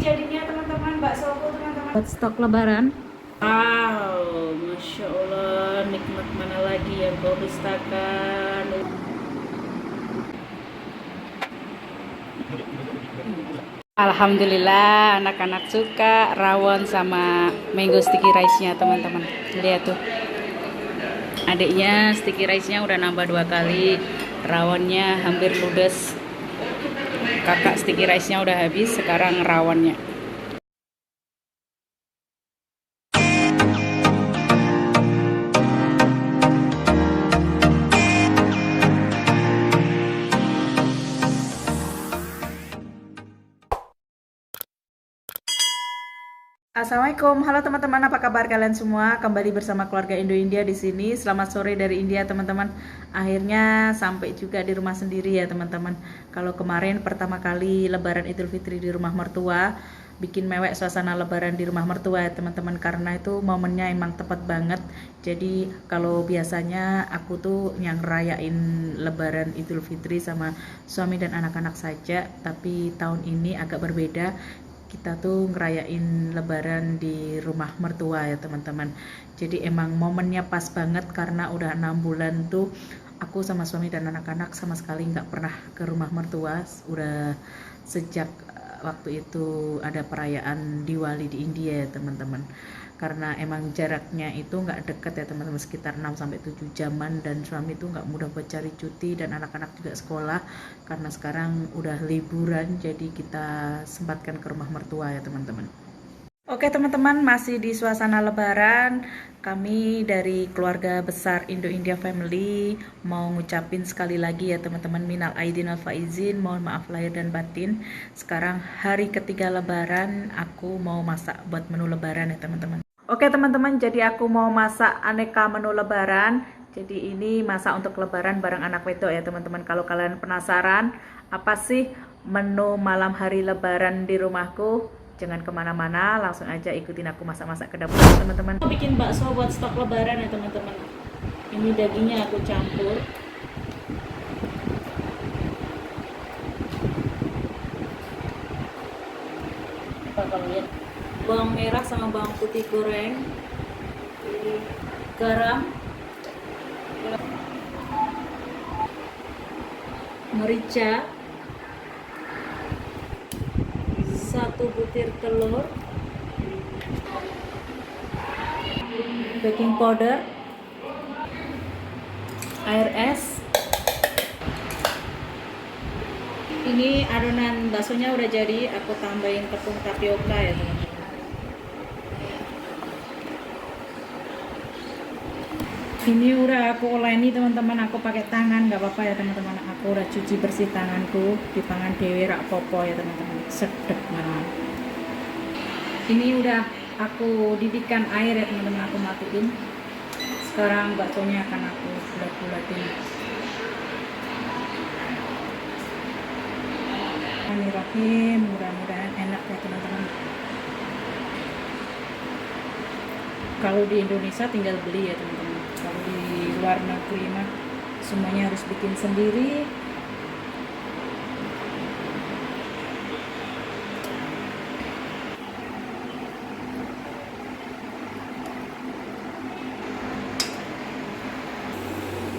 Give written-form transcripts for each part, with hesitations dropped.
jadinya teman-teman, baksoku teman-teman. Buat stok lebaran. Wow, Masya Allah, nikmat mana lagi yang kau dustakan. Alhamdulillah anak-anak suka rawon sama mango sticky rice-nya teman-teman. Lihat tuh. Adiknya sticky rice-nya udah nambah 2 kali. Rawonnya hampir ludes. Kakak sticky rice-nya udah habis, sekarang rawonnya. Assalamualaikum, halo teman-teman, apa kabar kalian semua? Kembali bersama keluarga Indo India di sini. Selamat sore dari India, teman-teman. Akhirnya sampai juga di rumah sendiri ya, teman-teman. Kalau kemarin pertama kali Lebaran Idul Fitri di rumah mertua, bikin mewek suasana Lebaran di rumah mertua ya, teman-teman. Karena itu momennya emang tepat banget. Jadi kalau biasanya aku tuh yang rayain Lebaran Idul Fitri sama suami dan anak-anak saja, tapi tahun ini agak berbeda. Kita tuh ngerayain lebaran di rumah mertua ya teman-teman. Jadi emang momennya pas banget karena udah 6 bulan tuh aku sama suami dan anak-anak sama sekali nggak pernah ke rumah mertua. Udah sejak waktu itu ada perayaan Diwali di India ya teman-teman. Karena emang jaraknya itu nggak deket ya teman-teman, sekitar 6-7 jaman, dan suami itu nggak mudah buat cari cuti dan anak-anak juga sekolah karena sekarang udah liburan, jadi kita sempatkan ke rumah mertua ya teman-teman. Oke teman-teman, masih di suasana lebaran. Kami dari keluarga besar Indo India Family mau ngucapin sekali lagi ya teman-teman, minal aidin wal faizin, mohon maaf lahir dan batin. Sekarang hari ketiga lebaran, aku mau masak buat menu lebaran ya teman-teman. Oke teman-teman, jadi aku mau masak aneka menu lebaran. Jadi ini masak untuk lebaran bareng anak wedok ya teman-teman. Kalau kalian penasaran apa sih menu malam hari lebaran di rumahku, jangan kemana-mana, langsung aja ikutin aku masak-masak ke dapur teman-teman. Aku bikin bakso buat stok lebaran ya teman-teman. Ini dagingnya aku campur. Apa kalau lihat, bawang merah sama bawang putih goreng, garam, merica, 1 butir telur, baking powder, air es. Ini adonan baksonya udah jadi, aku tambahin tepung tapioka ya teman-teman. Ini udah aku oleni teman-teman, aku pakai tangan, nggak apa-apa ya teman-teman. Aku udah cuci bersih tanganku, di tangan dewe rak popo ya teman-teman, sedep banget. Ini udah aku didihkan air ya teman-teman, aku matiin. Sekarang baksonya akan aku bulat-bulatin. Bismillahirrahmanirrahim, mudah-mudahan enak ya teman-teman. Kalau di Indonesia tinggal beli ya teman-teman. Kalau di luar negeri mah semuanya harus bikin sendiri.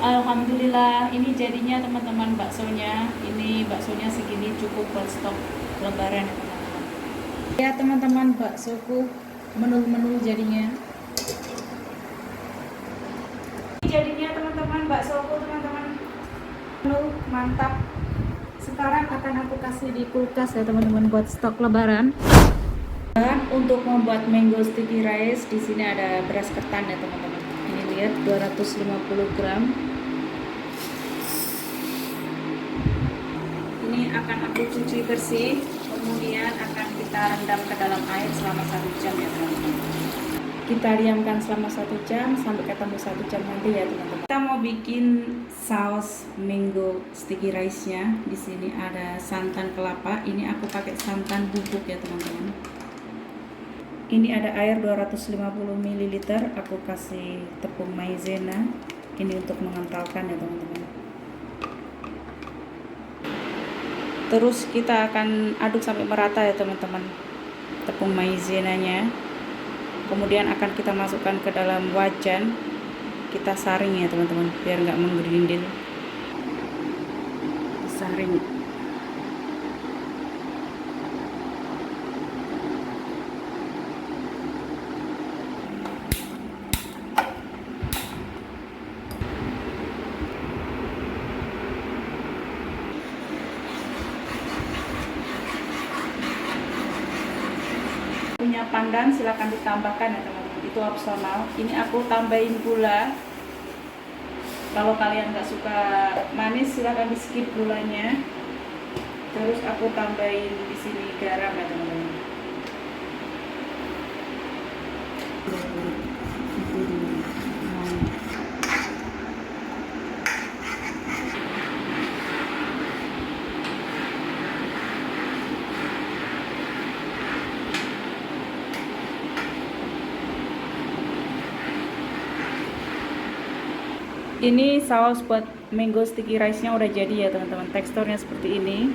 Alhamdulillah, ini jadinya teman-teman baksonya. Ini baksonya segini cukup buat stok lebaran ya teman-teman. Ya teman-teman, baksoku menu-menu jadinya. Jadinya teman-teman, baksoku teman-teman, menu mantap. Sekarang akan aku kasih di kulkas ya teman-teman buat stok lebaran. Dan untuk membuat mango sticky rice, di sini ada beras ketan ya teman-teman. Ini lihat 250 gram. Ini akan aku cuci bersih, kemudian akan kita rendam ke dalam air selama 1 jam ya teman-teman. Kita diamkan selama 1 jam sampai ketemu 1 jam nanti ya teman-teman. Kita mau bikin saus mango sticky rice-nya. Di sini ada santan kelapa. Ini aku pakai santan bubuk ya teman-teman. Ini ada air 250 ml. Aku kasih tepung maizena. Ini untuk mengentalkan ya teman-teman. Terus kita akan aduk sampai merata ya teman-teman. tepung maizenanya. Kemudian akan kita masukkan ke dalam wajan, kita saring ya teman-teman, biar nggak menggerindil. Saring. Punya pandan silahkan ditambahkan ya teman-teman, itu opsional. Ini aku tambahin gula. Kalau kalian nggak suka manis silahkan di skip gulanya. Terus aku tambahin di sini garam ya teman-teman. Ini saus buat mango sticky rice-nya udah jadi ya teman-teman. Teksturnya seperti ini.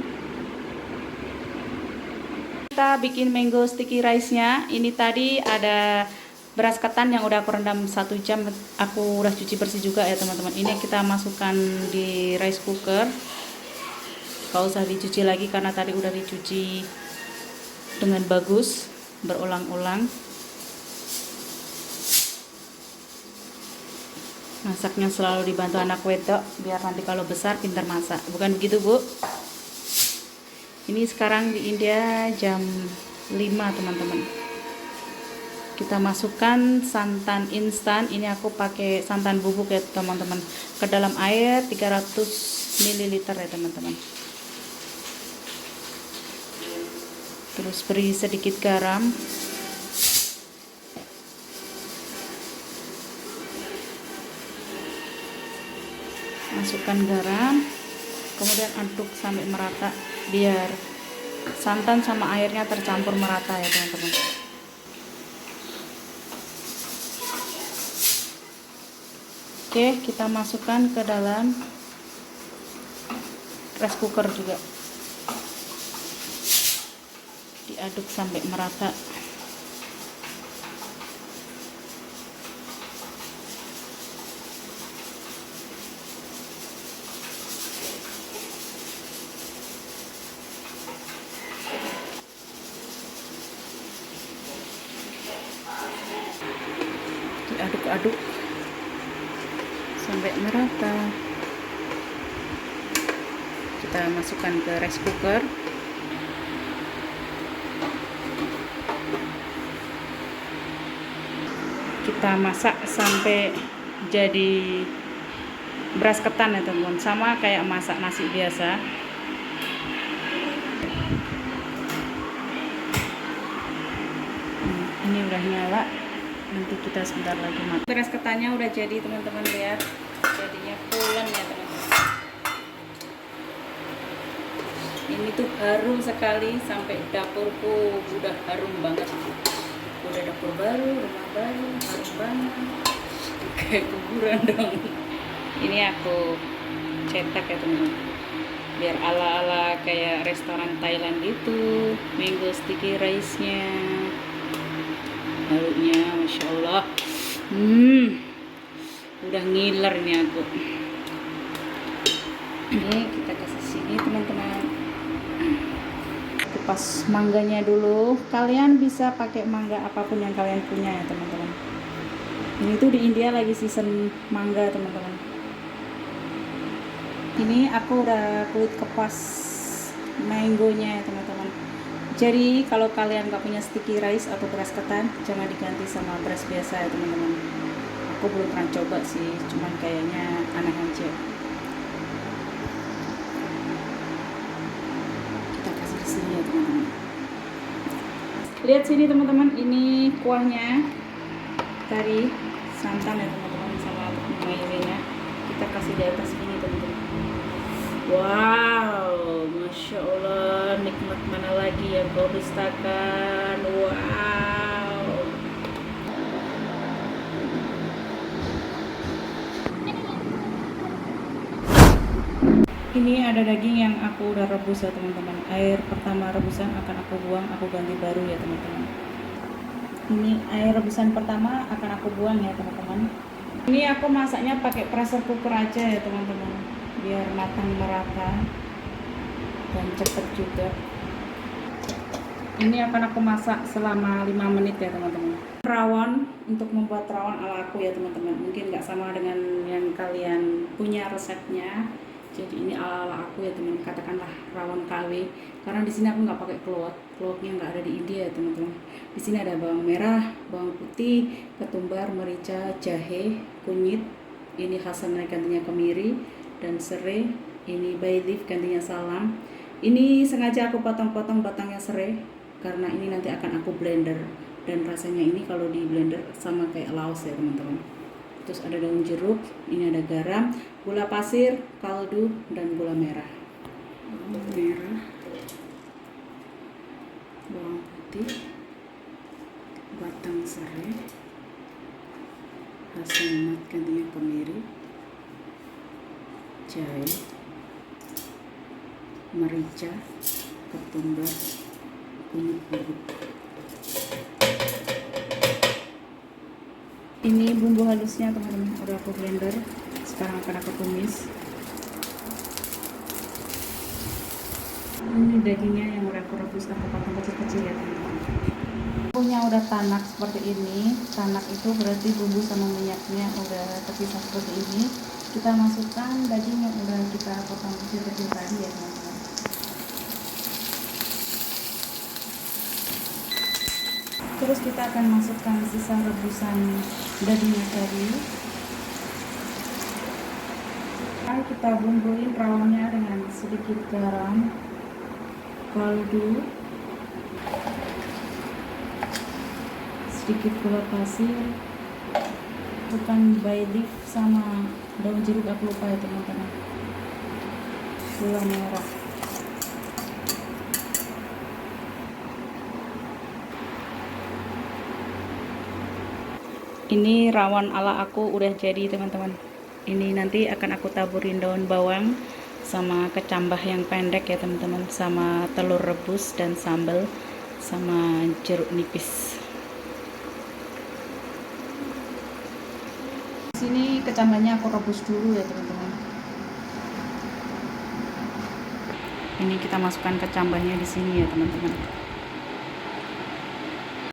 Kita bikin mango sticky rice-nya. Ini tadi ada beras ketan yang udah aku rendam 1 jam. Aku udah cuci bersih juga ya teman-teman. Ini kita masukkan di rice cooker. Gak usah dicuci lagi karena tadi udah dicuci dengan bagus, berulang-ulang. Masaknya selalu dibantu anak wedok biar nanti kalau besar pintar masak. Bukan begitu, Bu? Ini sekarang di India jam 5, teman-teman. Kita masukkan santan instan. Ini aku pakai santan bubuk ya, teman-teman. Ke dalam air 300 ml ya, teman-teman. Terus beri sedikit garam. Masukkan garam, kemudian aduk sampai merata biar santan sama airnya tercampur merata ya teman-teman. Oke, kita masukkan ke dalam rice cooker juga, diaduk sampai merata. Diaduk-aduk sampai merata. Kita masukkan ke rice cooker. Kita masak sampai jadi beras ketan ya teman-teman, sama kayak masak nasi biasa. Ini udah nyala, nanti kita sebentar lagi masak. Beras ketannya udah jadi teman-teman, lihat jadinya pulen ya teman-teman. Ini tuh harum sekali, sampai dapurku udah harum banget. Udah dapur baru, rumah baru, harum banget, kayak kuburan dong. Ini aku cetak ya teman-teman, biar ala-ala kayak restoran Thailand gitu. Mango sticky rice-nya, harunya Masya Allah. Udah ngiler nih aku. Ini kita kasih sini teman-teman. Kupas mangganya dulu. Kalian bisa pakai mangga apapun yang kalian punya ya teman-teman. Ini tuh di India lagi season mangga teman-teman. Ini aku udah kulit kepas mangonya ya teman-teman. Jadi kalau kalian gak punya sticky rice atau beras ketan, jangan diganti sama beras biasa ya teman-teman. Aku belum pernah coba sih, cuman kayaknya aneh aja. Kita kasih di sini ya teman-teman. Lihat sini teman-teman, ini kuahnya dari santan ya teman-teman sama mayonnaise-nya. Kita kasih di atas ini teman-teman. Wow, Masya Allah, nikmat mana lagi yang kau dustakan. Wow. Ini ada daging yang aku udah rebus ya teman-teman. Air pertama rebusan akan aku buang, aku ganti baru ya teman-teman. Ini air rebusan pertama akan aku buang ya teman-teman. Ini aku masaknya pakai pressure cooker aja ya teman-teman, biar matang merata dan cepet juga. Ini akan aku masak selama 5 menit ya teman-teman. Rawon, untuk membuat rawon ala aku ya teman-teman, mungkin nggak sama dengan yang kalian punya resepnya. Jadi ini ala aku ya teman, katakanlah rawon KW. Karena di sini aku nggak pakai keluak, keluaknya nggak ada di India ya teman-teman. Di sini ada bawang merah, bawang putih, ketumbar, merica, jahe, kunyit. Ini hasanah gantinya kemiri dan serai. Ini bay leaf gantinya salam. Ini sengaja aku potong-potong batangnya serai karena ini nanti akan aku blender, dan rasanya ini kalau di blender sama kayak laos ya teman-teman. Terus ada daun jeruk, ini ada garam, gula pasir, kaldu, dan gula merah. Bawang merah, bawang putih, batang serai, hazelnut gantinya kemiri, jahe, merica, ketumbar, kunyit bubuk. Ini bumbu halusnya teman-teman, udah aku blender. Sekarang akan aku tumis. Ini dagingnya yang udah aku rebus, aku potong kecil-kecil ya teman-teman. Bumbunya udah tanak seperti ini. Tanak itu berarti bumbu sama minyaknya udah terpisah seperti ini. Kita masukkan daging yang udah kita potong kecil-kecil tadi ya teman-teman. Terus kita akan masukkan sisa rebusan dagingnya tadi. Kita bumbuin rawonnya dengan sedikit garam, kaldu, sedikit gula pasir, bukan bay leaf sama daun jeruk, aku lupa ya teman-teman. Gula merah. Ini rawon ala aku udah jadi teman-teman. Ini nanti akan aku taburin daun bawang sama kecambah yang pendek ya teman-teman, sama telur rebus dan sambal sama jeruk nipis. Di sini kecambahnya aku rebus dulu ya teman-teman. Ini kita masukkan kecambahnya di sini ya teman-teman.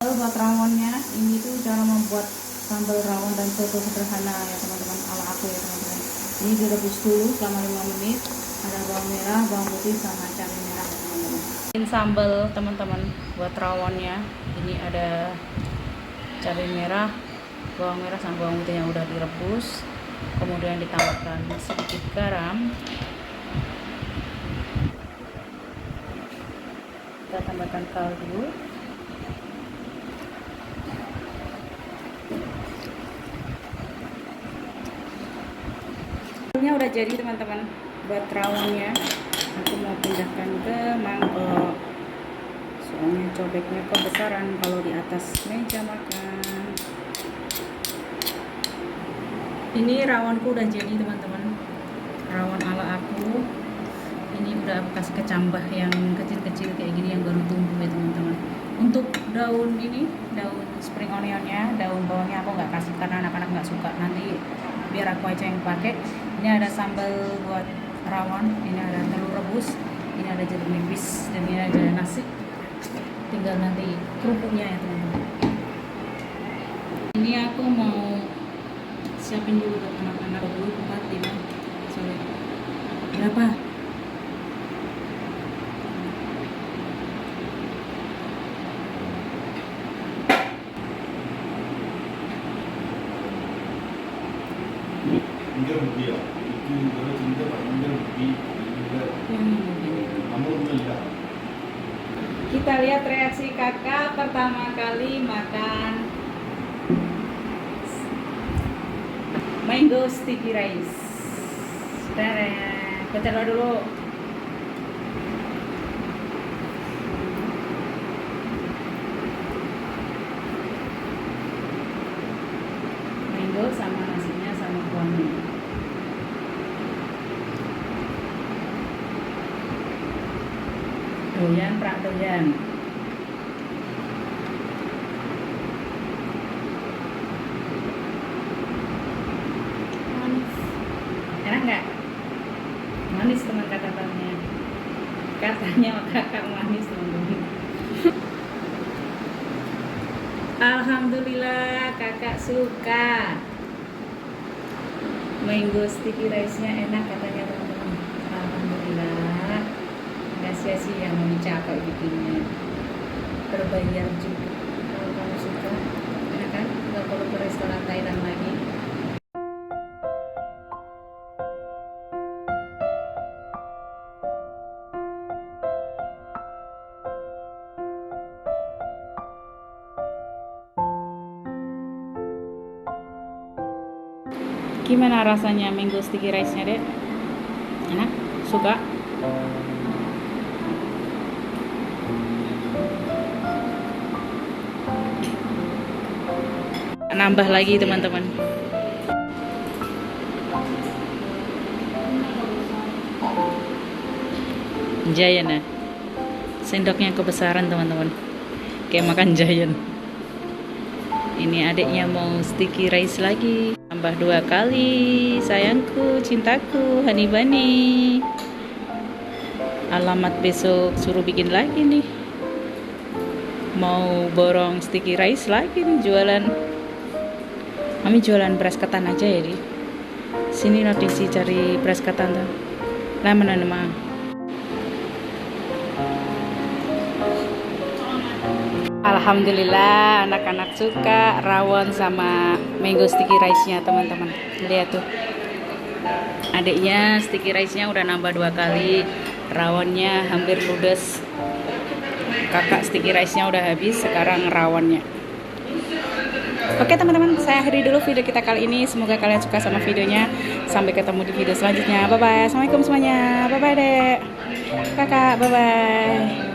Lalu buat rawonnya, ini tuh cara membuat sambal rawon dan soto sederhana ya teman-teman, ala aku ya teman-teman. Ini direbus dulu selama 5 menit. Ada bawang merah, bawang putih sama cabai merah ya teman-teman. Ini sambal teman-teman buat rawonnya. Ini ada cabai merah, bawang merah sama bawang putih yang udah direbus. Kemudian ditambahkan sedikit garam. Kita tambahkan kaldu. Ini udah jadi teman-teman buat rawonnya. Aku mau pindahkan ke mangkok, soalnya cobeknya kebesaran kalau di atas meja makan. Ini rawonku udah jadi teman-teman, rawon ala aku. Ini udah aku kasih kecambah yang kecil-kecil kayak gini yang baru tumbuh ya teman-teman. Untuk daun ini, daun spring onionnya, daun bawangnya aku nggak kasih karena anak-anak nggak suka. Nanti biar aku aja yang pakai. Ini ada sambal buat rawon, ini ada telur rebus, ini ada jeruk nipis, dan ini ada nasi. Tinggal nanti kerupuknya ya teman-teman. Ini aku mau siapin dulu buat anak-anak dulu, 4, 5, sorry, berapa? 진짜 무기야. 이거 진짜 완전 무기. 아무것도이다. Kita lihat reaksi kakak pertama kali makan mango sticky rice. Baca dulu. Mango sama nasinya sama kuahnya. doyan, prak doyan. Manis. Enak nggak? Manis teman katanya. Katanya kakak manis teman-teman. Alhamdulillah kakak suka. Mango sticky rice-nya enak katanya teman-teman. Alhamdulillah. Nggak sia-sia mau capek bikinnya. Berbayar juga. Kalau kamu suka, enak kan? Nggak perlu ke restoran Thailand lagi. Gimana rasanya mango sticky rice-nya, Dek? Enak? Suka? Nambah lagi, teman-teman. Giant ya? Sendoknya kebesaran, teman-teman. Kayak makan giant. Ini adiknya mau sticky rice lagi. Tambah 2 kali. Sayangku, cintaku, Hani Bani. Alamat besok suruh bikin lagi nih. Mau borong sticky rice lagi nih jualan. Kami jualan beras ketan aja ya di. Sini notisi cari beras ketan tuh. Lah mana nama? Alhamdulillah anak-anak suka rawon sama mango sticky rice-nya teman-teman. Lihat tuh. Adiknya sticky rice-nya udah nambah 2 kali. Rawonnya hampir ludes. Kakak sticky rice-nya udah habis, sekarang rawonnya. Oke teman-teman, saya akhiri dulu video kita kali ini. Semoga kalian suka sama videonya. Sampai ketemu di video selanjutnya. Bye-bye. Assalamualaikum semuanya. Bye-bye, Dek. Kakak, bye-bye.